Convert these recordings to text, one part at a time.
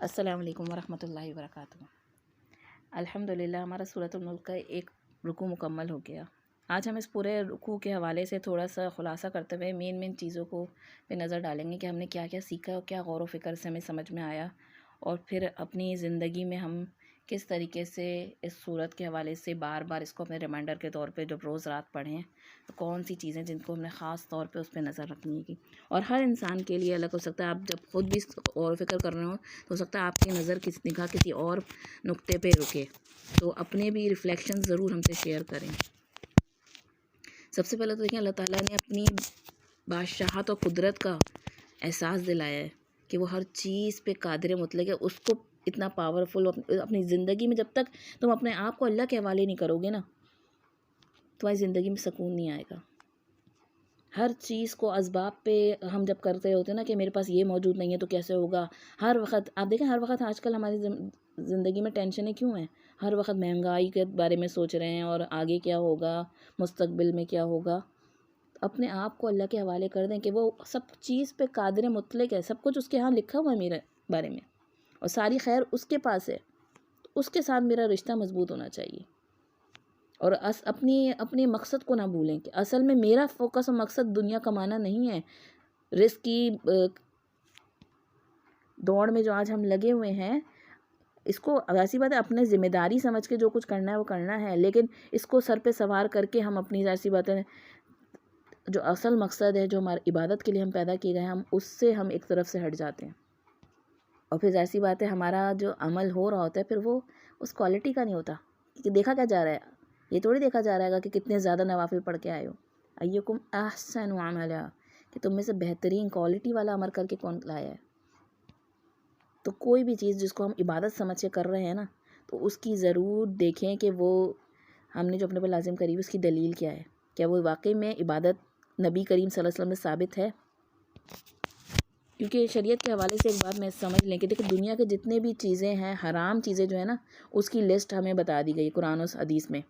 السلام علیکم ورحمۃ اللہ وبرکاتہ۔ الحمدللہ ہمارا سورۃ الملک کا ایک رکوع مکمل ہو گیا۔ آج ہم اس پورے رکوع کے حوالے سے تھوڑا سا خلاصہ کرتے ہوئے مین چیزوں کو پہ نظر ڈالیں گے کہ ہم نے کیا کیا سیکھا اور کیا غور و فکر سے ہمیں سمجھ میں آیا، اور پھر اپنی زندگی میں ہم کس طریقے سے اس صورت کے حوالے سے بار بار اس کو اپنے ریمائنڈر کے طور پہ جب روز رات پڑھیں تو کون سی چیزیں جن کو ہم نے خاص طور پہ اس پہ نظر رکھنی ہے۔ اور ہر انسان کے لیے الگ ہو سکتا ہے، آپ جب خود بھی غور و فکر کر رہے ہوں تو ہو سکتا ہے آپ کی نظر نگاہ کسی اور نقطے پہ رکے، تو اپنے بھی ریفلیکشن ضرور ہم سے شیئر کریں۔ سب سے پہلے تو دیکھیں، اللہ تعالیٰ نے اپنی بادشاہت اور قدرت کا احساس دلایا ہے کہ وہ ہر چیز پہ قادر مطلق ہے۔ اس کو اتنا پاورفل اپنی زندگی میں جب تک تم اپنے آپ کو اللہ کے حوالے نہیں کرو گے نا، تمہاری زندگی میں سکون نہیں آئے گا۔ ہر چیز کو اسباب پہ ہم جب کرتے ہوتے ہیں نا کہ میرے پاس یہ موجود نہیں ہے تو کیسے ہوگا، ہر وقت آپ دیکھیں، ہر وقت آج کل ہماری زندگی میں ٹینشنیں کیوں ہیں؟ ہر وقت مہنگائی کے بارے میں سوچ رہے ہیں اور آگے کیا ہوگا، مستقبل میں کیا ہوگا۔ اپنے آپ کو اللہ کے حوالے کر دیں کہ وہ سب چیز پہ قادر مطلق ہے، سب کچھ اس کے ہاں لکھا ہوا ہے میرے بارے میں، اور ساری خیر اس کے پاس ہے، اس کے ساتھ میرا رشتہ مضبوط ہونا چاہیے۔ اور اپنی مقصد کو نہ بھولیں کہ اصل میں میرا فوکس اور مقصد دنیا کمانا نہیں ہے۔ رزق کی دوڑ میں جو آج ہم لگے ہوئے ہیں، اس کو ایسی بات ہے اپنے ذمہ داری سمجھ کے جو کچھ کرنا ہے وہ کرنا ہے، لیکن اس کو سر پہ سوار کر کے ہم اپنی ایسی بات ہے جو اصل مقصد ہے، جو ہماری عبادت کے لیے ہم پیدا کیے گئے ہیں، ہم اس سے ہم ایک طرف سے ہٹ جاتے ہیں۔ اور پھر ایسی بات ہے ہمارا جو عمل ہو رہا ہوتا ہے پھر وہ اس کوالٹی کا نہیں ہوتا، کہ دیکھا کیا جا رہا ہے، یہ تھوڑی دیکھا جا رہا ہے کہ کتنے زیادہ نوافل پڑھ کے آئے ہو۔ ایکم احسن عملا، کہ تم میں سے بہترین کوالٹی والا عمل کر کے کون لایا ہے۔ تو کوئی بھی چیز جس کو ہم عبادت سمجھ کے کر رہے ہیں نا، تو اس کی ضرور دیکھیں کہ وہ ہم نے جو اپنے پر لازم کری اس کی دلیل کیا ہے، کیا وہ واقعی میں عبادت نبی کریم صلی اللہ علیہ وسلم میں ثابت ہے۔ کیونکہ شریعت کے حوالے سے ایک بات میں سمجھ لیں کہ دیکھیں، دنیا کے جتنے بھی چیزیں ہیں، حرام چیزیں جو ہیں نا، اس کی لسٹ ہمیں بتا دی گئی قرآن و حدیث میں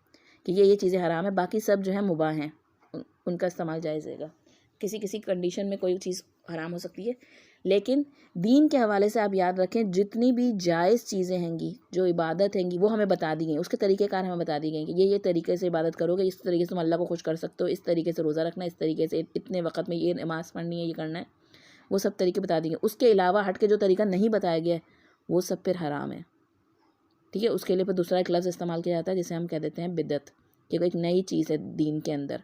کہ یہ چیزیں حرام ہیں، باقی سب جو ہے مباح ہیں، ان کا استعمال جائز رہے گا۔ کسی کنڈیشن میں کوئی چیز حرام ہو سکتی ہے، لیکن دین کے حوالے سے آپ یاد رکھیں جتنی بھی جائز چیزیں ہیں گی، جو عبادت ہیں گی، وہ ہمیں بتا دی گئیں، اس کے طریقہ کار ہمیں بتا دی گئیں کہ یہ طریقے سے عبادت کرو گے، اس طریقے سے تم اللہ کو خوش کر سکتے ہو، اس طریقے سے روزہ رکھنا ہے، اس طریقے سے اتنے وقت میں یہ نماز پڑھنی ہے، یہ کرنا ہے، وہ سب طریقے بتا دیے گئے۔ اس کے علاوہ ہٹ کے جو طریقہ نہیں بتایا گیا ہے وہ سب پھر حرام ہے، ٹھیک ہے۔ اس کے لیے پھر دوسرا ایک لفظ استعمال کیا جاتا ہے جسے ہم کہہ دیتے ہیں بدعت، کہ ایک نئی چیز ہے دین کے اندر۔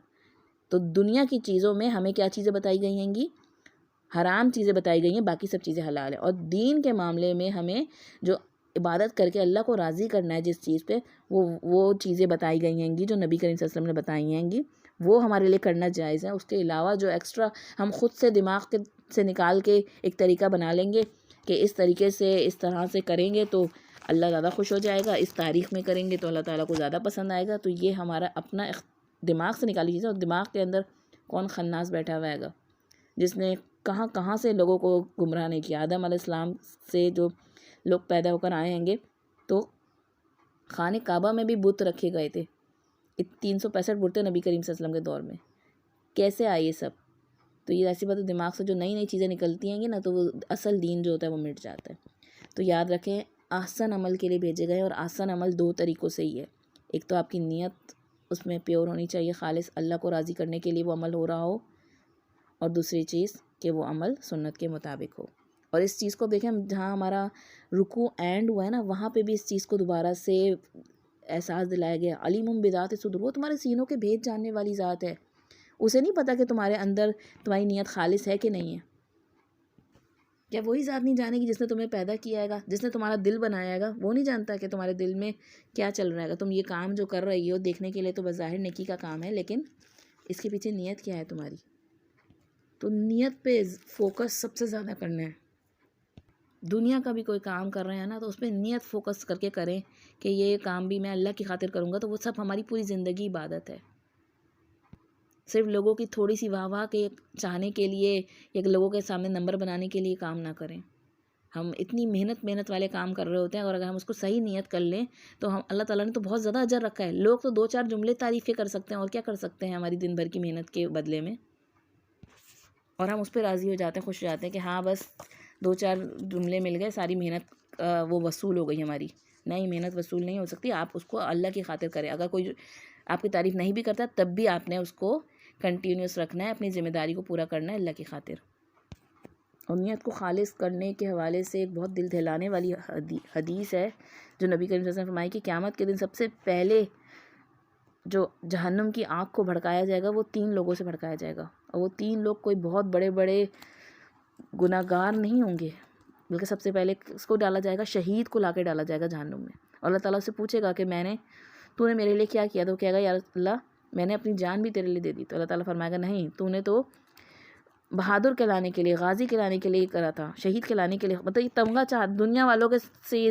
تو دنیا کی چیزوں میں ہمیں کیا چیزیں بتائی گئی ہیں گی؟ حرام چیزیں بتائی گئی ہیں، باقی سب چیزیں حلال ہیں۔ اور دین کے معاملے میں ہمیں جو عبادت کر کے اللہ کو راضی کرنا ہے جس چیز پہ، وہ چیزیں بتائی گئی ہیں گی جو نبی کریم صلی اللہ علیہ وسلم نے بتائی ہیں گی، وہ ہمارے لیے کرنا جائز ہے۔ اس کے علاوہ جو ایکسٹرا ہم خود سے دماغ سے نکال کے ایک طریقہ بنا لیں گے کہ اس طریقے سے اس طرح سے کریں گے تو اللہ زیادہ خوش ہو جائے گا، اس تاریخ میں کریں گے تو اللہ تعالیٰ کو زیادہ پسند آئے گا، تو یہ ہمارا اپنا دماغ سے نکالی چیزیں۔ اور دماغ کے اندر کون خناس بیٹھا ہوا ہے گا جس نے کہاں سے لوگوں کو گمراہ نہیں کیا۔ آدم علیہ السلام سے جو لوگ پیدا ہو کر آئے ہیں گے تو خانہ کعبہ میں بھی بت رکھے گئے تھے، 365 بت تھے نبی کریم صلی اللہ علیہ وسلم کے دور میں، کیسے آئے یہ سب؟ تو یہ ایسی بات ہے، دماغ سے جو نئی چیزیں نکلتی ہیں گی نا، تو وہ اصل دین جو ہوتا ہے وہ مٹ جاتا ہے۔ تو یاد رکھیں، احسن عمل کے لیے بھیجے گئے، اور احسن عمل 2 طریقوں سے ہی ہے۔ ایک تو آپ کی نیت اس میں پیور ہونی چاہیے، خالص اللہ کو راضی کرنے کے لیے وہ عمل ہو رہا ہو، اور دوسری چیز کہ وہ عمل سنت کے مطابق ہو۔ اور اس چیز کو دیکھیں، جہاں ہمارا رکوع اینڈ ہوا ہے نا، وہاں پہ بھی اس چیز کو دوبارہ سے احساس دلایا گیا، علیم بذات الصدور، وہ تمہارے سینوں کے بھید جاننے والی ذات ہے۔ اسے نہیں پتہ کہ تمہارے اندر تمہاری نیت خالص ہے کہ نہیں ہے؟ کیا وہی ذات نہیں جانے گی جس نے تمہیں پیدا کیا ہے گا، جس نے تمہارا دل بنایا گا؟ وہ نہیں جانتا کہ تمہارے دل میں کیا چل رہا ہے گا؟ تم یہ کام جو کر رہی ہو دیکھنے کے لیے تو بظاہر نیکی کا کام ہے، لیکن اس کے پیچھے نیت کیا ہے تمہاری؟ تو نیت پہ فوکس سب سے زیادہ کرنا ہے۔ دنیا کا بھی کوئی کام کر رہے ہیں نا، تو اس پہ نیت فوکس کر کے کریں کہ یہ کام بھی میں اللہ کی خاطر کروں گا، تو وہ سب ہماری پوری زندگی عبادت ہے۔ صرف لوگوں کی تھوڑی سی واہ کے چاہنے کے لیے یا لوگوں کے سامنے نمبر بنانے کے لیے کام نہ کریں۔ ہم اتنی محنت والے کام کر رہے ہوتے ہیں، اور اگر ہم اس کو صحیح نیت کر لیں تو اللہ تعالیٰ نے تو بہت زیادہ اجر رکھا ہے۔ لوگ تو 2-4 جملے تعریف کے کر سکتے ہیں، اور کیا کر سکتے ہیں ہماری دن بھر کی محنت کے بدلے میں، اور ہم اس پہ راضی ہو جاتے ہیں، خوش ہو جاتے ہیں کہ ہاں بس 2-4 جملے مل گئے، ساری محنت وہ وصول ہو گئی ہماری. نہیں، محنت وصول نہیں ہو سکتی. آپ اس کو اللہ کی خاطر کریں. اگر کوئی آپ کی تعریف نہیں بھی کرتا تب بھی آپ نے اس کو کنٹینیوس رکھنا ہے، اپنی ذمہ داری کو پورا کرنا ہے اللہ کی خاطر. اور نیت کو خالص کرنے کے حوالے سے ایک بہت دل دہلانے والی حدیث ہے جو نبی کریم صلی اللہ علیہ وسلم نے فرمائی کہ قیامت کے دن سب سے پہلے جو جہنم کی آگ کو بھڑکایا جائے گا وہ 3 لوگوں سے بھڑکایا جائے گا. اور وہ 3 لوگ کوئی بہت بڑے بڑے گناہ گار نہیں ہوں گے، بلکہ سب سے پہلے اس کو ڈالا جائے گا، شہید کو لا کے ڈالا جائے گا جہنم میں. اور اللہ تعالیٰ سے پوچھے گا کہ تو نے میرے لیے کیا کیا؟ تو کہے گا یا اللہ میں نے اپنی جان بھی تیرے لیے دے دی. تو اللہ تعالیٰ فرمائے گا نہیں، تو نے تو بہادر کہلانے کے لیے، غازی کہلانے کے لیے کرا تھا، شہید کہلانے کے لیے. مطلب یہ تمغہ دنیا والوں کے سے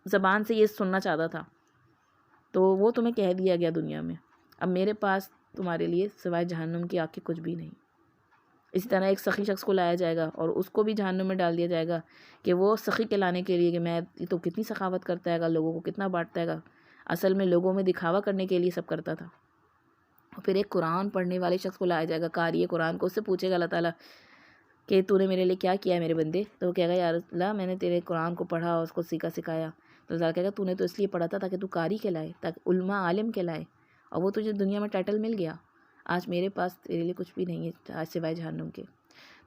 زبان سے یہ سننا چاہتا تھا، تو وہ تمہیں کہہ دیا گیا دنیا میں. اب میرے پاس تمہارے لیے سوائے جہنم کی آگ کے کچھ بھی نہیں. اسی طرح ایک سخی شخص کو لایا جائے گا اور اس کو بھی جہنم میں ڈال دیا جائے گا کہ وہ سخی کہلانے کے لیے کہ میں یہ تو کتنی سخاوت کرتا ہے گا، لوگوں کو کتنا بانٹتا ہے گا، اصل میں لوگوں میں دکھاوا کرنے کے لیے سب کرتا تھا. اور پھر ایک قرآن پڑھنے والے شخص کو لایا جائے گا، قاری قرآن کو. اس سے پوچھے گا اللہ تعالیٰ کہ تو نے میرے لیے کیا کیا ہے میرے بندے؟ تو وہ کہے گا یا اللہ میں نے تیرے قرآن کو پڑھا اور اس کو سکھایا. تو اللہ کہے گا تو نے تو اس لیے پڑھا تھا تاکہ تو قاری کہلائے، تاکہ علماء عالم کہلائے، اور وہ تجھے دنیا میں ٹائٹل مل گیا. آج میرے پاس تیرے لیے کچھ بھی نہیں ہے آج سوائے جہنم کے.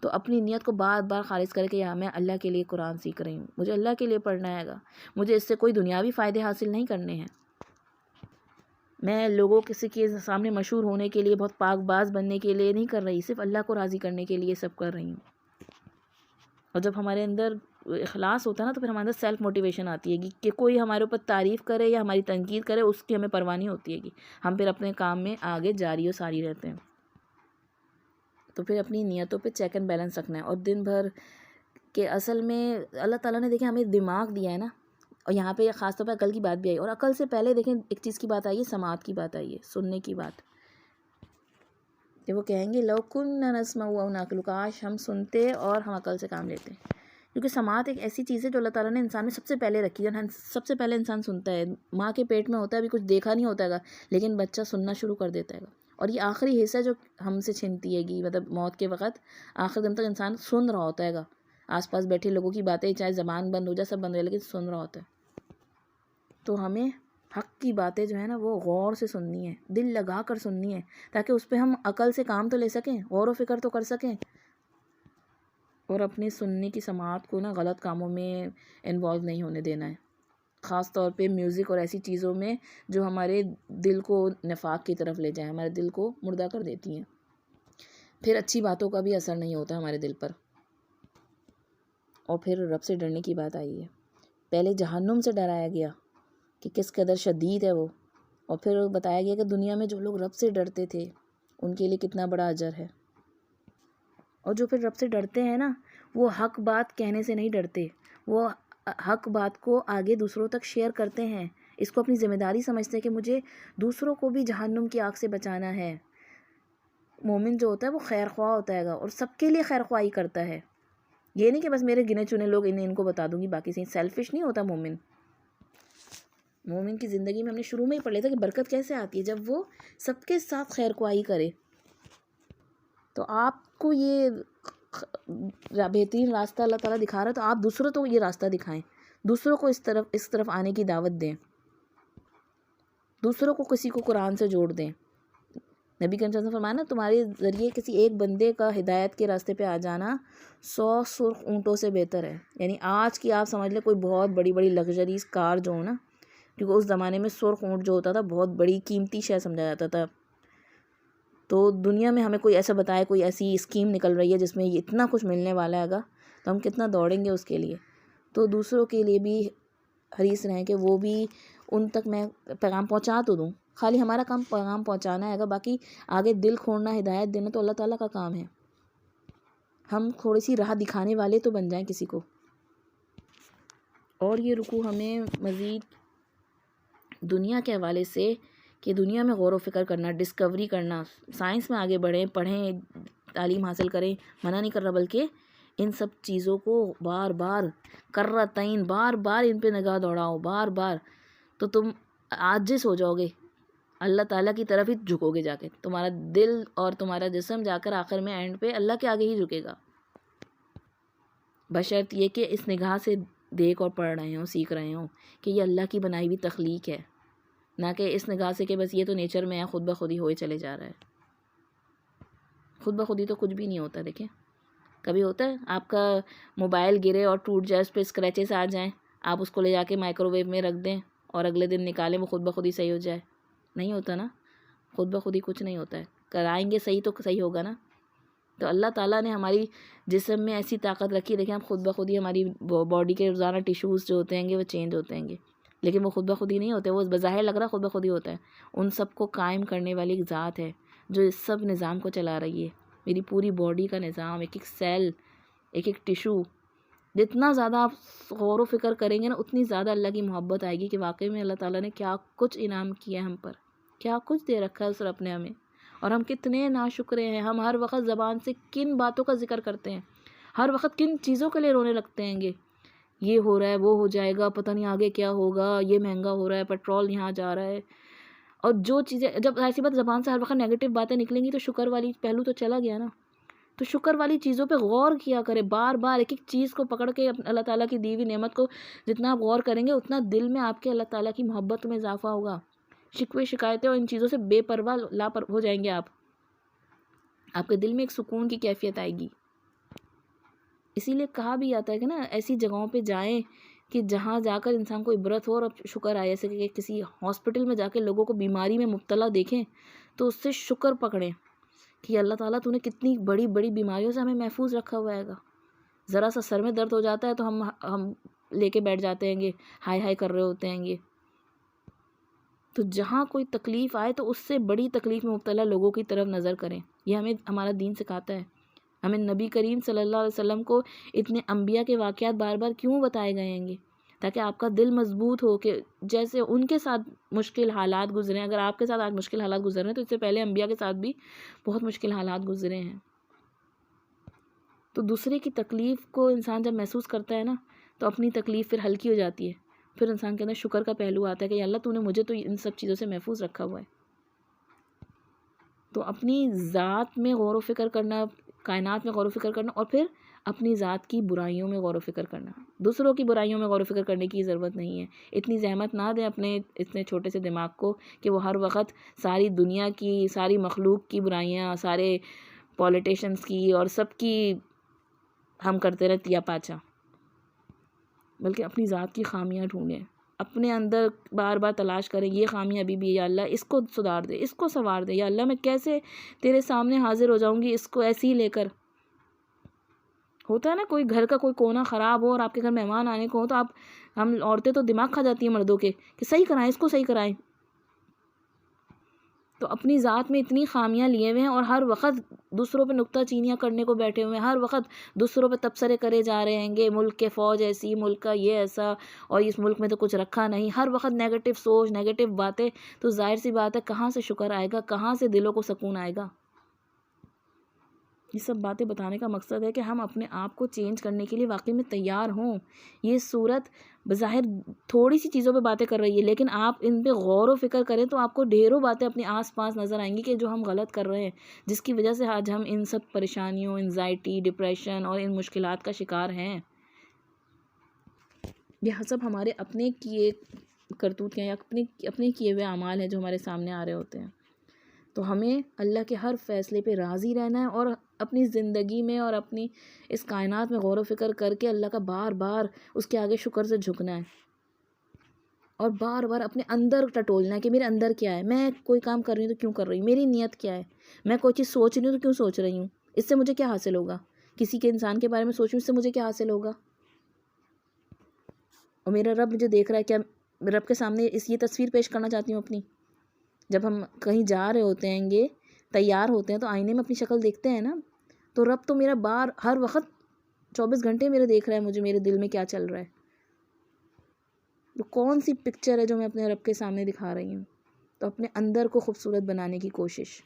تو اپنی نیت کو بار بار خالص کرے کہ یا میں اللہ کے لیے قرآن سیکھ رہی ہوں، مجھے اللہ کے لیے پڑھنا ہے گا، مجھے اس سے کوئی دنیاوی فائدے حاصل نہیں کرنے ہیں. میں لوگوں کسی کے سامنے مشہور ہونے کے لیے، بہت پاک باز بننے کے لیے نہیں کر رہی، صرف اللہ کو راضی کرنے کے لیے سب کر رہی ہوں. اور جب ہمارے اندر اخلاص ہوتا ہے نا تو پھر ہمارے اندر سیلف موٹیویشن آتی ہے کہ کوئی ہمارے اوپر تعریف کرے یا ہماری تنقید کرے، اس کی ہمیں پرواہ نہیں ہوتی ہے کہ ہم پھر اپنے کام میں آگے جاری و ساری رہتے ہیں. تو پھر اپنی نیتوں پہ چیک اینڈ بیلنس رکھنا ہے. اور دن بھر کہ اصل میں اللہ تعالیٰ نے دیکھیں ہمیں دماغ دیا ہے نا، اور یہاں پہ خاص طور پہ عقل کی بات بھی آئی. اور عقل سے پہلے دیکھیں ایک چیز کی بات آئی ہے، سماعت کی بات آئی ہے، سننے کی بات. کہ وہ کہیں گے لو کننا نسمع او نعقل، کاش ہم سنتے اور ہم عقل سے کام لیتے. کیونکہ سماعت ایک ایسی چیز ہے جو اللہ تعالیٰ نے انسان میں سب سے پہلے رکھی ہے. سب سے پہلے انسان سنتا ہے، ماں کے پیٹ میں ہوتا ہے، ابھی کچھ دیکھا نہیں ہوتا ہے، لیکن بچہ سننا شروع کر دیتا ہے. اور یہ آخری حصہ جو ہم سے چھنتی ہے گی، مطلب موت کے وقت آخر دم تک انسان سن رہا ہوتا ہے، آس پاس بیٹھے لوگوں کی باتیں چاہے زبان بند ہو جائے، سب بند ہو جائے، لیکن سن رہا ہوتا ہے. تو ہمیں حق کی باتیں جو ہے نا وہ غور سے سننی ہے، دل لگا کر سننی ہے، تاکہ اس پہ ہم عقل سے کام تو لے سکیں، غور و فکر تو کر سکیں، اور اپنے سننے کی سماعت کو نا غلط کاموں میں انوالو نہیں ہونے دینا ہے. خاص طور پہ میوزک اور ایسی چیزوں میں جو ہمارے دل کو نفاق کی طرف لے جائیں، ہمارے دل کو مردہ کر دیتی ہیں. پھر اچھی باتوں کا بھی اثر نہیں ہوتا ہمارے دل پر. اور پھر رب سے ڈرنے کی بات آئی ہے. پہلے جہنم سے ڈرایا گیا کہ کس قدر شدید ہے وہ، اور پھر بتایا گیا کہ دنیا میں جو لوگ رب سے ڈرتے تھے ان کے لیے کتنا بڑا اجر ہے. اور جو پھر رب سے ڈرتے ہیں نا وہ حق بات کہنے سے نہیں ڈرتے، وہ حق بات کو آگے دوسروں تک شیئر کرتے ہیں، اس کو اپنی ذمہ داری سمجھتے ہیں کہ مجھے دوسروں کو بھی جہنم کی آگ سے بچانا ہے. مومن جو ہوتا ہے وہ خیر خواہ ہوتا ہے گا اور سب کے لیے خیر خواہی کرتا ہے. یہ نہیں کہ بس میرے گنے چنے لوگ ان کو بتا دوں گی، باقی سے سیلفش نہیں ہوتا مومن. مومن کی زندگی میں ہم نے شروع میں ہی پڑھ لیا تھا کہ برکت کیسے آتی ہے جب وہ سب کے ساتھ خیر خواہی کرے. تو آپ کو یہ بہترین راستہ اللہ تعالیٰ دکھا رہا ہے، تو آپ دوسروں کو یہ راستہ دکھائیں، دوسروں کو اس طرف آنے کی دعوت دیں، دوسروں کو کسی کو قرآن سے جوڑ دیں. نبی کریم صلی اللہ علیہ وسلم نے فرمایا نا تمہارے ذریعے کسی ایک بندے کا ہدایت کے راستے پہ آ جانا 100 سرخ اونٹوں سے بہتر ہے. یعنی آج کی آپ سمجھ لیں کوئی بہت بڑی بڑی لگژریز کار جو ہو نا، کیونکہ اس زمانے میں سرخ اونٹ جو ہوتا تھا بہت بڑی قیمتی شے سمجھا جاتا تھا. تو دنیا میں ہمیں کوئی ایسا بتائے، کوئی ایسی اسکیم نکل رہی ہے جس میں یہ اتنا کچھ ملنے والا ہے گا، تو ہم کتنا دوڑیں گے اس کے لیے. تو دوسروں کے لیے بھی حریص رہیں کہ وہ بھی ان تک میں پیغام پہنچا تو دوں. خالی ہمارا کام پیغام پہنچانا ہے گا، باقی آگے دل کھولنا، ہدایت دینا تو اللہ تعالیٰ کا کام ہے. ہم تھوڑی سی راہ دکھانے والے تو بن جائیں کسی کو. اور یہ رکوع ہمیں مزید دنیا کے حوالے سے کہ دنیا میں غور و فکر کرنا، ڈسکوری کرنا، سائنس میں آگے بڑھیں، پڑھیں، تعلیم حاصل کریں، منع نہیں کر رہا، بلکہ ان سب چیزوں کو بار بار کرتین بار بار ان پہ نگاہ دوڑاؤ، بار بار، تو تم عاجز ہو جاؤ گے، اللہ تعالیٰ کی طرف ہی جھکو گے جا کے. تمہارا دل اور تمہارا جسم جا کر آخر میں اینڈ پہ اللہ کے آگے ہی جھکے گا. بشرط یہ کہ اس نگاہ سے دیکھ اور پڑھ رہے ہوں، سیکھ رہے ہوں کہ یہ اللہ کی بنائی ہوئی تخلیق ہے، نہ کہ اس نگاہ سے کہ بس یہ تو نیچر میں ہے، خود بخود ہی ہوئے چلے جا رہا ہے۔ خود بخود ہی تو کچھ بھی نہیں ہوتا۔ دیکھیں کبھی ہوتا ہے آپ کا موبائل گرے اور ٹوٹ جائے، اس پہ اسکریچز آ جائیں، آپ اس کو لے جا کے مائکرو ویو میں رکھ دیں اور اگلے دن نکالیں وہ خود بخود ہی صحیح ہو جائے؟ نہیں ہوتا نا، خود بخود ہی کچھ نہیں ہوتا ہے، کرائیں گے صحیح تو صحیح ہوگا نا۔ تو اللہ تعالیٰ نے ہماری جسم میں ایسی طاقت رکھی، دیکھیں ہم خود بخود ہی ہماری باڈی کے روزانہ ٹیشوز جو ہوتے ہیں گے وہ چینج ہوتے ہیں گے، لیکن وہ خود بخود ہی نہیں ہوتے، وہ بظاہر لگ رہا خود بخود ہی ہوتا ہے۔ ان سب کو قائم کرنے والی ایک ذات ہے جو اس سب نظام کو چلا رہی ہے، میری پوری باڈی کا نظام، ایک ایک سیل، ایک ایک ٹیشو۔ جتنا زیادہ آپ غور و فکر کریں گے نا، اتنی زیادہ اللہ کی محبت آئے گی کہ واقعی میں اللہ تعالیٰ نے کیا کچھ انعام کیا ہے ہم پر، کیا کچھ دے رکھا ہے صرف اپنے ہمیں، اور ہم کتنے ناشکرے ہیں۔ ہم ہر وقت زبان سے کن باتوں کا ذکر کرتے ہیں، ہر وقت کن چیزوں کے لیے رونے لگتے ہیں گے، یہ ہو رہا ہے، وہ ہو جائے گا، پتہ نہیں آگے کیا ہوگا، یہ مہنگا ہو رہا ہے، پیٹرول یہاں جا رہا ہے، اور جو چیزیں جب ایسی بات زبان سے ہر وقت نیگیٹو باتیں نکلیں گی تو شکر والی پہلو تو چلا گیا نا۔ تو شکر والی چیزوں پہ غور کیا کرے، بار بار ایک ایک چیز کو پکڑ کے اللہ تعالیٰ کی دی ہوئی نعمت کو جتنا آپ غور کریں گے اتنا دل میں آپ کے اللہ تعالیٰ کی محبت میں اضافہ ہوگا۔ شکوے شکایتیں اور ان چیزوں سے بے پرواہ ہو جائیں گے آپ کے دل میں ایک سکون کی کیفیت آئے گی۔ اسی لیے کہا بھی جاتا ہے کہ نا ایسی جگہوں پہ جائیں کہ جہاں جا کر انسان کو عبرت ہو اور شکر آئے، جیسے کہ کسی ہاسپٹل میں جا کے لوگوں کو بیماری میں مبتلا دیکھیں تو اس سے شکر پکڑیں کہ اللہ تعالیٰ تو نے کتنی بڑی بڑی بیماریوں سے ہمیں محفوظ رکھا ہوا ہے گا۔ ذرا سا سر میں درد ہو جاتا ہے تو ہم لے کے بیٹھ جاتے ہیں گے، ہائے ہائے کر رہے ہوتے ہیں گے۔ تو جہاں کوئی تکلیف آئے تو اس سے بڑی تکلیف میں مبتلا لوگوں کی طرف نظر کریں، یہ ہمیں ہمارا دین سکھاتا ہے۔ ہمیں نبی کریم صلی اللہ علیہ وسلم کو اتنے انبیاء کے واقعات بار بار کیوں بتائے گئے ہیں گے؟ تاکہ آپ کا دل مضبوط ہو کہ جیسے ان کے ساتھ مشکل حالات گزرے، اگر آپ کے ساتھ آج مشکل حالات گزر رہے ہیں تو اس سے پہلے انبیاء کے ساتھ بھی بہت مشکل حالات گزرے ہیں۔ تو دوسرے کی تکلیف کو انسان جب محسوس کرتا ہے نا تو اپنی تکلیف پھر ہلکی ہو جاتی ہے، پھر انسان کے اندر شکر کا پہلو آتا ہے کہ اللہ تو نے مجھے تو ان سب چیزوں سے محفوظ رکھا ہوا ہے۔ تو اپنی ذات میں غور و فکر کرنا، کائنات میں غور و فکر کرنا، اور پھر اپنی ذات کی برائیوں میں غور و فکر کرنا۔ دوسروں کی برائیوں میں غور و فکر کرنے کی ضرورت نہیں ہے، اتنی زحمت نہ دیں اپنے اتنے چھوٹے سے دماغ کو کہ وہ ہر وقت ساری دنیا کی، ساری مخلوق کی برائیاں، سارے پولیٹیشنز کی اور سب کی ہم کرتے رہے تیا پاچا، بلکہ اپنی ذات کی خامیاں ڈھونڈیں، اپنے اندر بار بار تلاش کریں، یہ خامی ابھی بھی، یا اللہ اس کو سدھار دے، اس کو سنوار دے، یا اللہ میں کیسے تیرے سامنے حاضر ہو جاؤں گی اس کو ایسے ہی لے کر۔ ہوتا ہے نا کوئی گھر کا کوئی کونا خراب ہو اور آپ کے گھر مہمان آنے کو ہو تو ہم عورتیں تو دماغ کھا جاتی ہیں مردوں کے کہ صحیح کرائیں، اس کو صحیح کرائیں۔ تو اپنی ذات میں اتنی خامیاں لیے ہوئے ہیں اور ہر وقت دوسروں پہ نکتہ چینیاں کرنے کو بیٹھے ہوئے ہیں، ہر وقت دوسروں پہ تبصرے کرے جا رہے ہیں گے، ملک کے فوج ایسی، ملک کا یہ ایسا، اور اس ملک میں تو کچھ رکھا نہیں، ہر وقت نیگیٹو سوچ، نیگیٹو باتیں، تو ظاہر سی بات ہے کہاں سے شکر آئے گا، کہاں سے دلوں کو سکون آئے گا؟ یہ سب باتیں بتانے کا مقصد ہے کہ ہم اپنے آپ کو چینج کرنے کے لیے واقعی میں تیار ہوں۔ یہ صورت بظاہر تھوڑی سی چیزوں پہ باتیں کر رہی ہے، لیکن آپ ان پہ غور و فکر کریں تو آپ کو ڈھیروں باتیں اپنے آس پاس نظر آئیں گی کہ جو ہم غلط کر رہے ہیں، جس کی وجہ سے آج ہم ان سب پریشانیوں، انزائٹی، ڈپریشن اور ان مشکلات کا شکار ہیں۔ یہ سب ہمارے اپنے کیے کرتوت ہیں یا اپنے کیے ہوئے اعمال ہیں جو ہمارے سامنے آ رہے ہوتے ہیں۔ تو ہمیں اللہ کے ہر فیصلے پہ راضی رہنا ہے اور اپنی زندگی میں اور اپنی اس کائنات میں غور و فکر کر کے اللہ کا بار بار اس کے آگے شکر سے جھکنا ہے، اور بار بار اپنے اندر ٹٹولنا ہے کہ میرے اندر کیا ہے، میں کوئی کام کر رہی ہوں تو کیوں کر رہی ہوں، میری نیت کیا ہے، میں کوئی چیز سوچ رہی ہوں تو کیوں سوچ رہی ہوں، اس سے مجھے کیا حاصل ہوگا، کسی کے انسان کے بارے میں سوچ رہی ہوں اس سے مجھے کیا حاصل ہوگا، اور میرا رب مجھے دیکھ رہا ہے، کیا رب کے سامنے یہ تصویر پیش کرنا چاہتی ہوں اپنی؟ جب ہم کہیں جا رہے ہوتے ہیں گے، تیار ہوتے ہیں تو آئینے میں اپنی شکل دیکھتے ہیں نا، تو رب تو میرا ہر وقت 24 گھنٹے میرے دیکھ رہا ہے مجھے، میرے دل میں کیا چل رہا ہے، تو کون سی پکچر ہے جو میں اپنے رب کے سامنے دکھا رہی ہوں۔ تو اپنے اندر کو خوبصورت بنانے کی کوشش،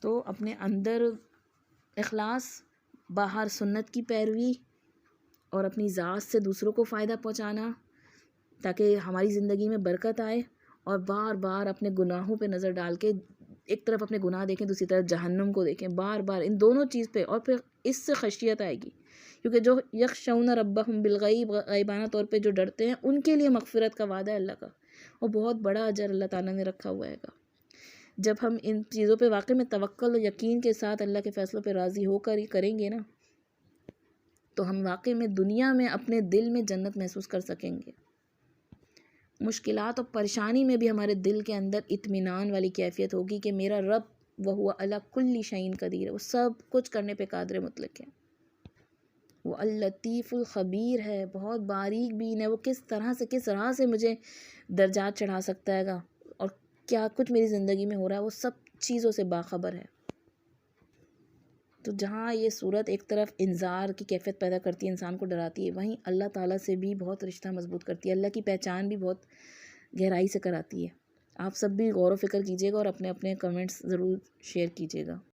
تو اپنے اندر اخلاص، باہر سنت کی پیروی، اور اپنی ذات سے دوسروں کو فائدہ پہنچانا تاکہ ہماری زندگی میں برکت آئے، اور بار بار اپنے گناہوں پہ نظر ڈال کے ایک طرف اپنے گناہ دیکھیں، دوسری طرف جہنم کو دیکھیں، بار بار ان دونوں چیز پہ، اور پھر اس سے خشیت آئے گی، کیونکہ جو یخشون ربہم بالغیب، غیبانہ طور پہ جو ڈرتے ہیں، ان کے لیے مغفرت کا وعدہ ہے اللہ کا، اور بہت بڑا اجر اللہ تعالیٰ نے رکھا ہوا ہے گا۔ جب ہم ان چیزوں پہ واقعی میں توکل و یقین کے ساتھ اللہ کے فیصلوں پہ راضی ہو کر ہی کریں گے نا، تو ہم واقعی میں دنیا میں اپنے دل میں جنت محسوس کر سکیں گے۔ مشکلات اور پریشانی میں بھی ہمارے دل کے اندر اطمینان والی کیفیت ہوگی کہ میرا رب وہو علی کل شیء قدیر ہے، وہ سب کچھ کرنے پہ قادر مطلق ہے، وہ اللطیف الخبیر ہے، بہت باریک بین ہے، وہ کس طرح سے کس راہ سے مجھے درجات چڑھا سکتا ہے گا، اور کیا کچھ میری زندگی میں ہو رہا ہے وہ سب چیزوں سے باخبر ہے۔ تو جہاں یہ صورت ایک طرف انذار کی کیفیت پیدا کرتی ہے، انسان کو ڈراتی ہے، وہیں اللہ تعالیٰ سے بھی بہت رشتہ مضبوط کرتی ہے، اللہ کی پہچان بھی بہت گہرائی سے کراتی ہے۔ آپ سب بھی غور و فکر کیجیے گا اور اپنے اپنے کمنٹس ضرور شیئر کیجیے گا۔